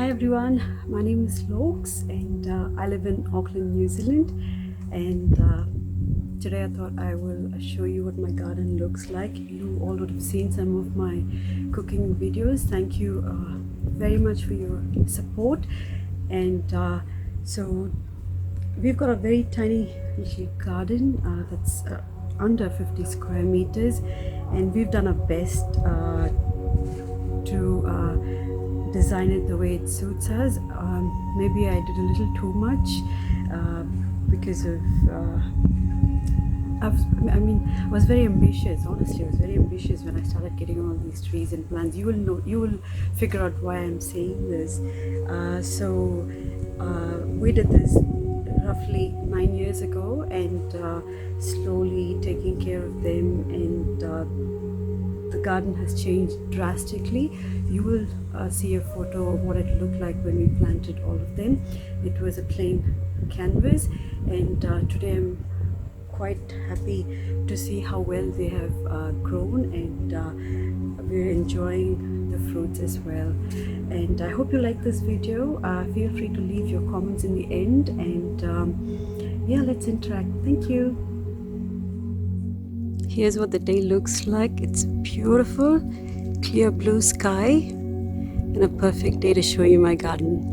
Hi everyone, my name is Loks and I live in Auckland, New Zealand, and today I thought I will show you what my garden looks like. You all would have seen some of my cooking videos. Thank you very much for your support. And so we've got a very tiny little garden that's under 50 square meters, and we've done our best to design it the way it suits us. Maybe I did a little too much because of I was very ambitious. Honestly, I was very ambitious when I started getting all these trees and plants. You will figure out why I'm saying this. We did this roughly 9 years ago, and slowly taking care of them, and the garden has changed drastically. You will see a photo of what it looked like when we planted all of them. It was a plain canvas, and today I'm quite happy to see how well they have grown, and we're enjoying the fruits as well. And I hope you like this video. Feel free to leave your comments in the end, and yeah, let's interact. Thank you. Here's what the day looks like. It's beautiful, clear blue sky, and a perfect day to show you my garden.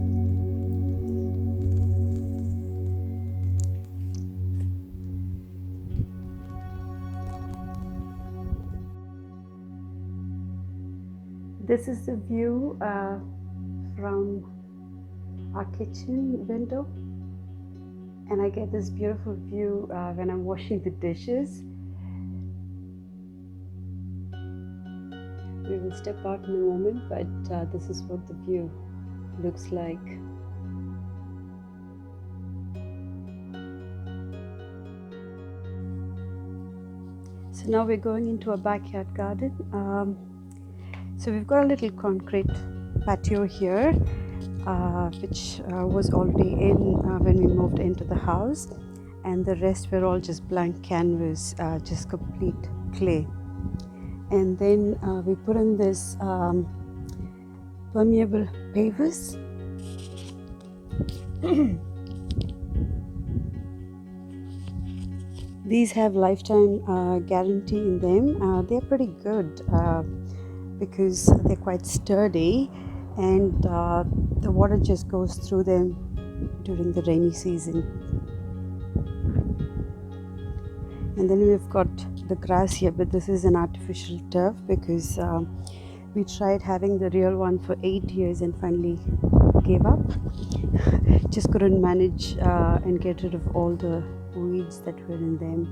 This is the view from our kitchen window, and I get this beautiful view when I'm washing the dishes. We will step out in a moment, but this is what the view looks like. So now we're going into a backyard garden. So we've got a little concrete patio here, which was already in when we moved into the house, and the rest were all just blank canvas, just complete clay. And then we put in this permeable pavers. These have lifetime guarantee in them. They're pretty good because they're quite sturdy, and the water just goes through them during the rainy season. And then we've got the grass here, but this is an artificial turf because we tried having the real one for 8 years and finally gave up. Just couldn't manage and get rid of all the weeds that were in them.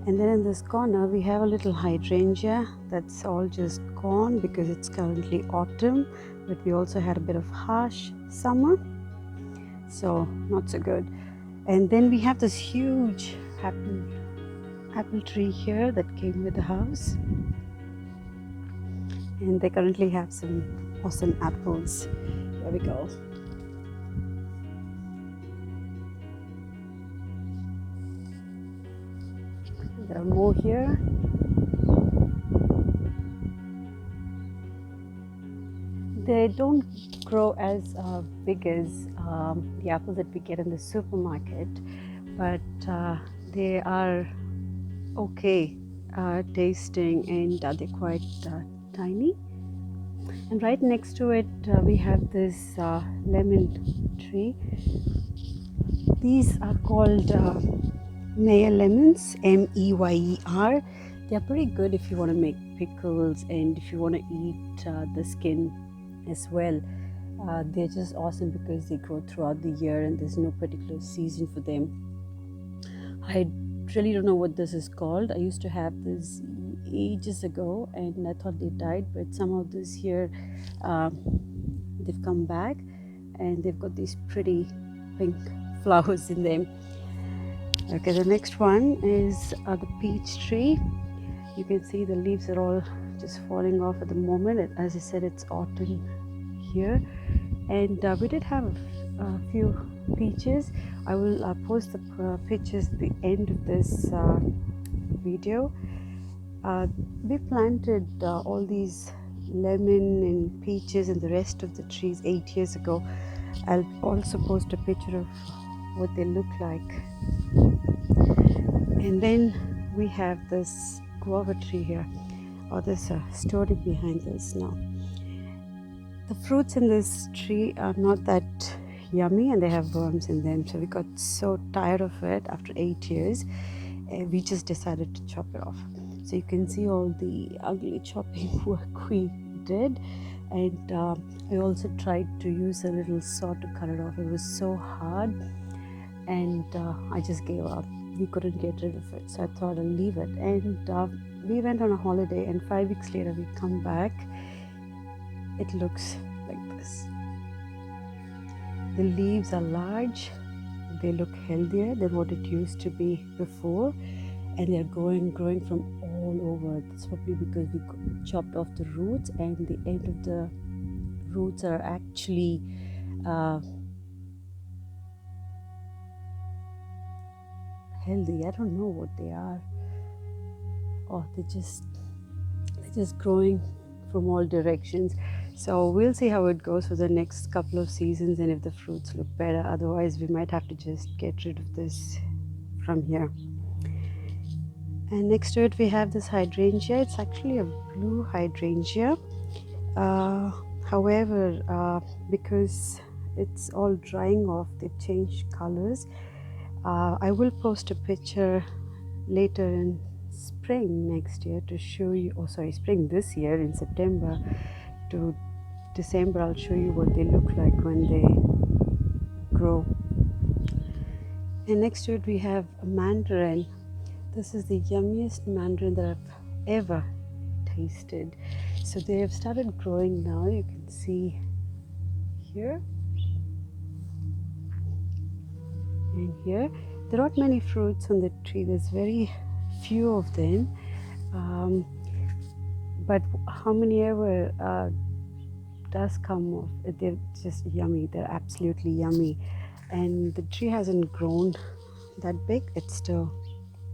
And then in this corner we have a little hydrangea that's all just gone because it's currently autumn, but we also had a bit of harsh summer, so not so good. And then we have this huge apple tree here that came with the house, and they currently have some awesome apples. There we go. There are more here. They don't grow as big as the apples that we get in the supermarket, but they are okay tasting, and they're quite tiny. And right next to it we have this lemon tree. These are called Meyer lemons, M-E-Y-E-R. They're pretty good if you want to make pickles and if you want to eat the skin as well. They're just awesome because they grow throughout the year and there's no particular season for them. I really don't know what this is called. I used to have this ages ago and I thought they died, but somehow this year they've come back and they've got these pretty pink flowers in them. Okay, the next one is the peach tree. You can see the leaves are all just falling off at the moment. As I said, it's autumn here, and we did have a few peaches. I will post the pictures at the end of this video. We planted all these lemon and peaches and the rest of the trees 8 years ago. I'll also post a picture of what they look like. And then we have this guava tree here. Oh, there's a story behind this now. The fruits in this tree are not that yummy and they have worms in them. So we got so tired of it after 8 years. We just decided to chop it off. So you can see all the ugly chopping work we did. And I also tried to use a little saw to cut it off. It was so hard and I just gave up. We couldn't get rid of it. So I thought I'll leave it. And we went on a holiday and 5 weeks later we come back. It looks like this. The leaves are large. They look healthier than what it used to be before. And they're growing from all over. That's probably because we chopped off the roots and the end of the roots are actually healthy. I don't know what they are. Oh, they're just growing from all directions. So we'll see how it goes for the next couple of seasons and if the fruits look better. Otherwise, we might have to just get rid of this from here. And next to it, we have this hydrangea. It's actually a blue hydrangea. However, because it's all drying off, they've changed colors. I will post a picture later in spring next year to show you, spring this year in September to December. I'll show you what they look like when they grow. And next to it, we have a mandarin. This is the yummiest mandarin that I've ever tasted. So they have started growing now. You can see here and here. There are not many fruits on the tree. There's very few of them. But how many ever does come off, they're just yummy. They're absolutely yummy. And the tree hasn't grown that big. It's still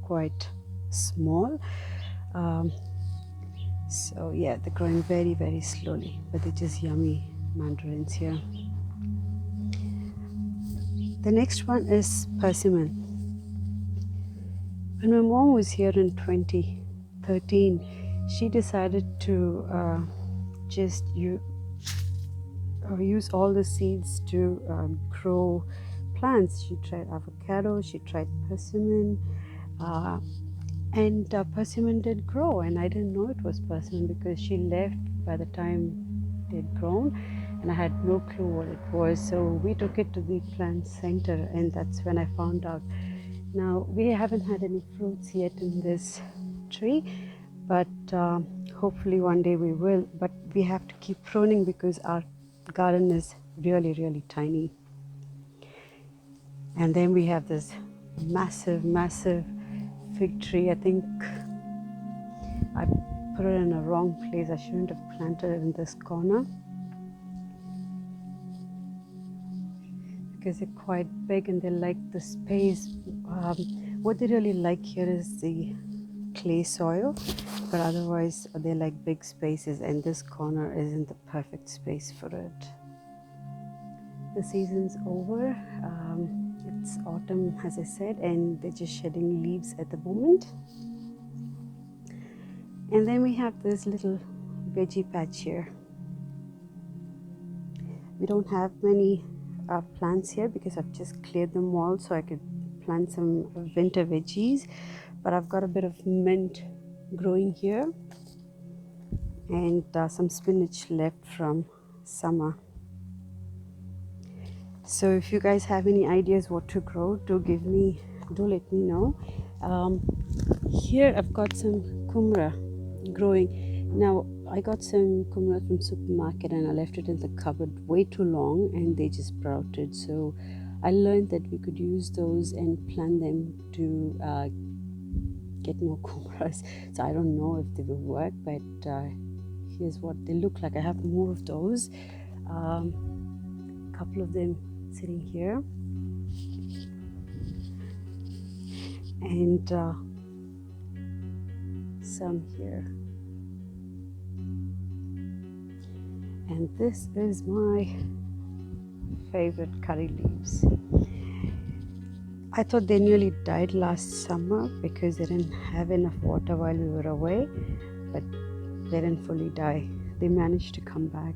quite small. So yeah, they're growing very, very slowly, but they're just yummy mandarins here. The next one is persimmon. When my mom was here in 2013, she decided to just use all the seeds to grow plants. She tried avocado, she tried persimmon, and persimmon did grow, and I didn't know it was persimmon because she left by the time it had grown and I had no clue what it was. So we took it to the plant center and that's when I found out. Now we haven't had any fruits yet in this tree, but hopefully one day we will. But we have to keep pruning because our garden is really, really tiny. And then we have this massive fig tree. I think I put it in a wrong place. I shouldn't have planted it in this corner because they're quite big and they like the space. What they really like here is the clay soil, but otherwise they like big spaces, and this corner isn't the perfect space for it. The season's over. It's autumn, as I said, and they're just shedding leaves at the moment. And then we have this little veggie patch here. We don't have many plants here because I've just cleared them all so I could plant some winter veggies, but I've got a bit of mint growing here and some spinach left from summer. So if you guys have any ideas what to grow, do let me know. Here I've got some kumra growing. Now I got some kumra from supermarket and I left it in the cupboard way too long and they just sprouted. So I learned that we could use those and plant them to get more kumras. So I don't know if they will work, but here's what they look like. I have more of those. A couple of them sitting here, and some here. And this is my favorite curry leaves. I thought they nearly died last summer because they didn't have enough water while we were away, but they didn't fully die. They managed to come back.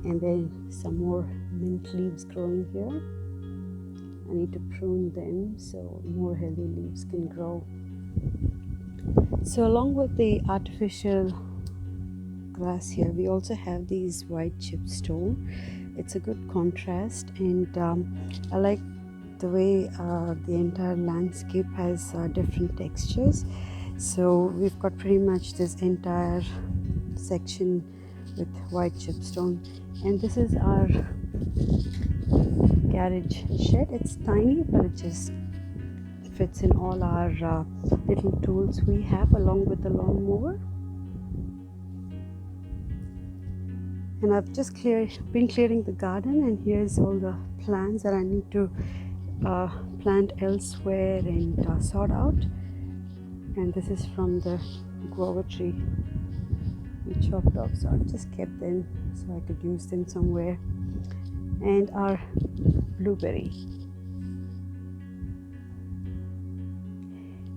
And then some more mint leaves growing here. I need to prune them so more healthy leaves can grow. So along with the artificial grass here, we also have these white chip stone. It's a good contrast, and I like the way the entire landscape has different textures. So we've got pretty much this entire section with white chipstone, and this is our garage shed. It's tiny, but it just fits in all our little tools we have, along with the lawnmower. And I've just been clearing the garden, and here's all the plants that I need to plant elsewhere and sort out. And this is from the guava tree we chopped off, so I've just kept them so I could use them somewhere. And our blueberry,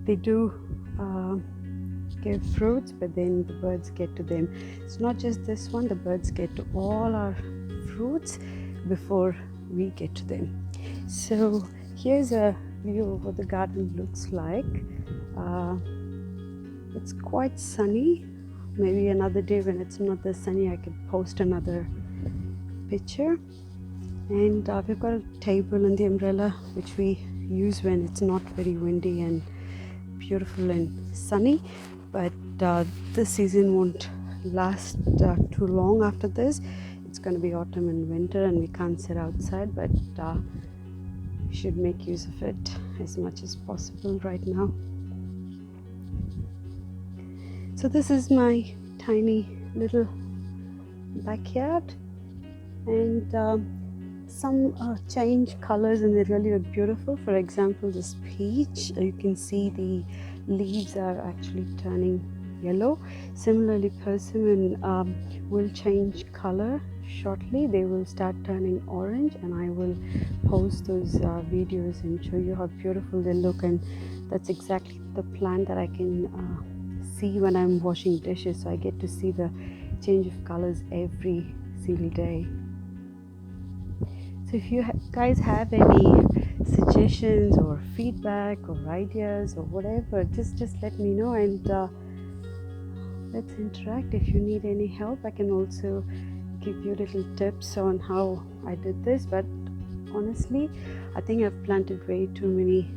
they do give fruits, but then the birds get to them. It's not just this one, the birds get to all our fruits before we get to them. So here's a view of what the garden looks like. It's quite sunny. Maybe another day when it's not this sunny, I could post another picture. And we've got a table and the umbrella, which we use when it's not very windy and beautiful and sunny. But this season won't last too long after this. It's going to be autumn and winter, and we can't sit outside, but we should make use of it as much as possible right now. So this is my tiny little backyard, and some change colors, and they really look beautiful. For example, this peach, you can see the leaves are actually turning yellow. Similarly, persimmon will change color shortly. They will start turning orange, and I will post those videos and show you how beautiful they look. And that's exactly the plant that I can see when I'm washing dishes, so I get to see the change of colors every single day. So if you guys have any suggestions or feedback or ideas or whatever, just let me know, and let's interact. If you need any help, I can also give you little tips on how I did this. But honestly, I think I've planted way too many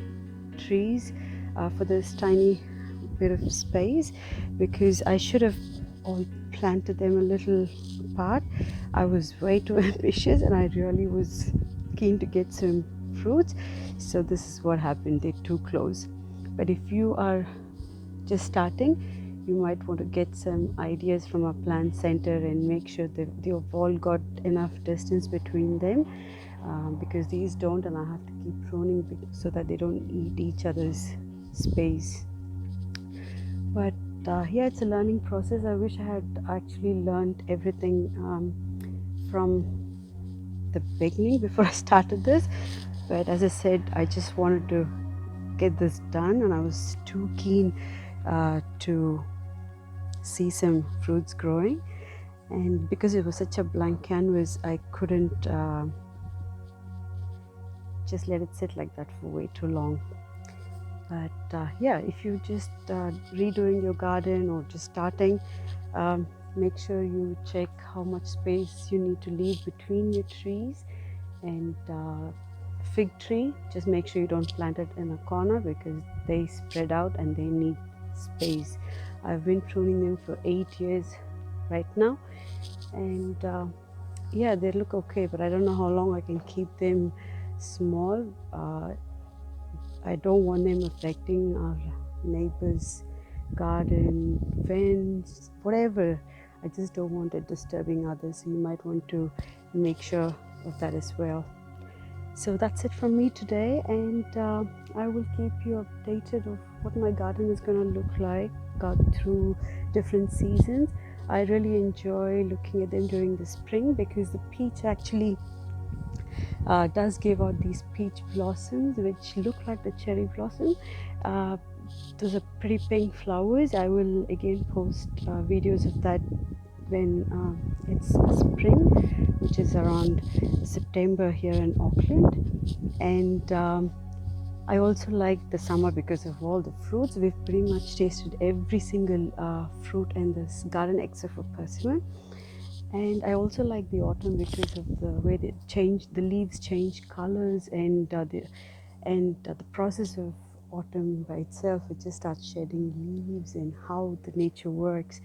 trees for this tiny bit of space, because I should have all planted them a little apart. I was way too ambitious, and I really was keen to get some fruits, so this is what happened. They're too close. But if you are just starting, you might want to get some ideas from our plant center and make sure that they've all got enough distance between them, because these don't, and I have to keep pruning so that they don't eat each other's space. But yeah, it's a learning process. I wish I had actually learned everything from the beginning before I started this, but as I said, I just wanted to get this done, and I was too keen to see some fruits growing, and because it was such a blank canvas, I couldn't just let it sit like that for way too long. But yeah, if you just redoing your garden or just starting, make sure you check how much space you need to leave between your trees. And fig tree, just make sure you don't plant it in a corner, because they spread out and they need space. I've been pruning them for 8 years right now, and yeah, they look okay, but I don't know how long I can keep them small. I don't want them affecting our neighbor's garden, fence, whatever. I just don't want it disturbing others, so you might want to make sure of that as well. So that's it from me today, and I will keep you updated of what my garden is going to look like through different seasons. I really enjoy looking at them during the spring because the peach actually does give out these peach blossoms which look like the cherry blossom. Uh, those are pretty pink flowers. I will again post videos of that when it's spring, which is around September here in Auckland. And I also like the summer because of all the fruits. We've pretty much tasted every single fruit in this garden except for persimmon. And I also like the autumn because of the way the leaves change colors, and the process of autumn by itself, it just starts shedding leaves and how the nature works.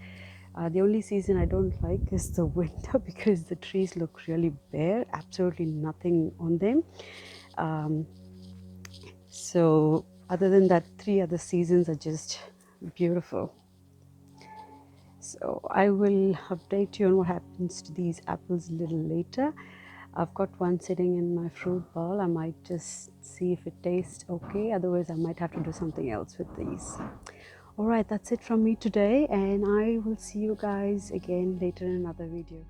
The only season I don't like is the winter because the trees look really bare, absolutely nothing on them. So other than that, 3 other seasons are just beautiful. So I will update you on what happens to these apples a little later. I've got one sitting in my fruit bowl. I might just see if it tastes okay. Otherwise, I might have to do something else with these. All right, that's it from me today, and I will see you guys again later in another video.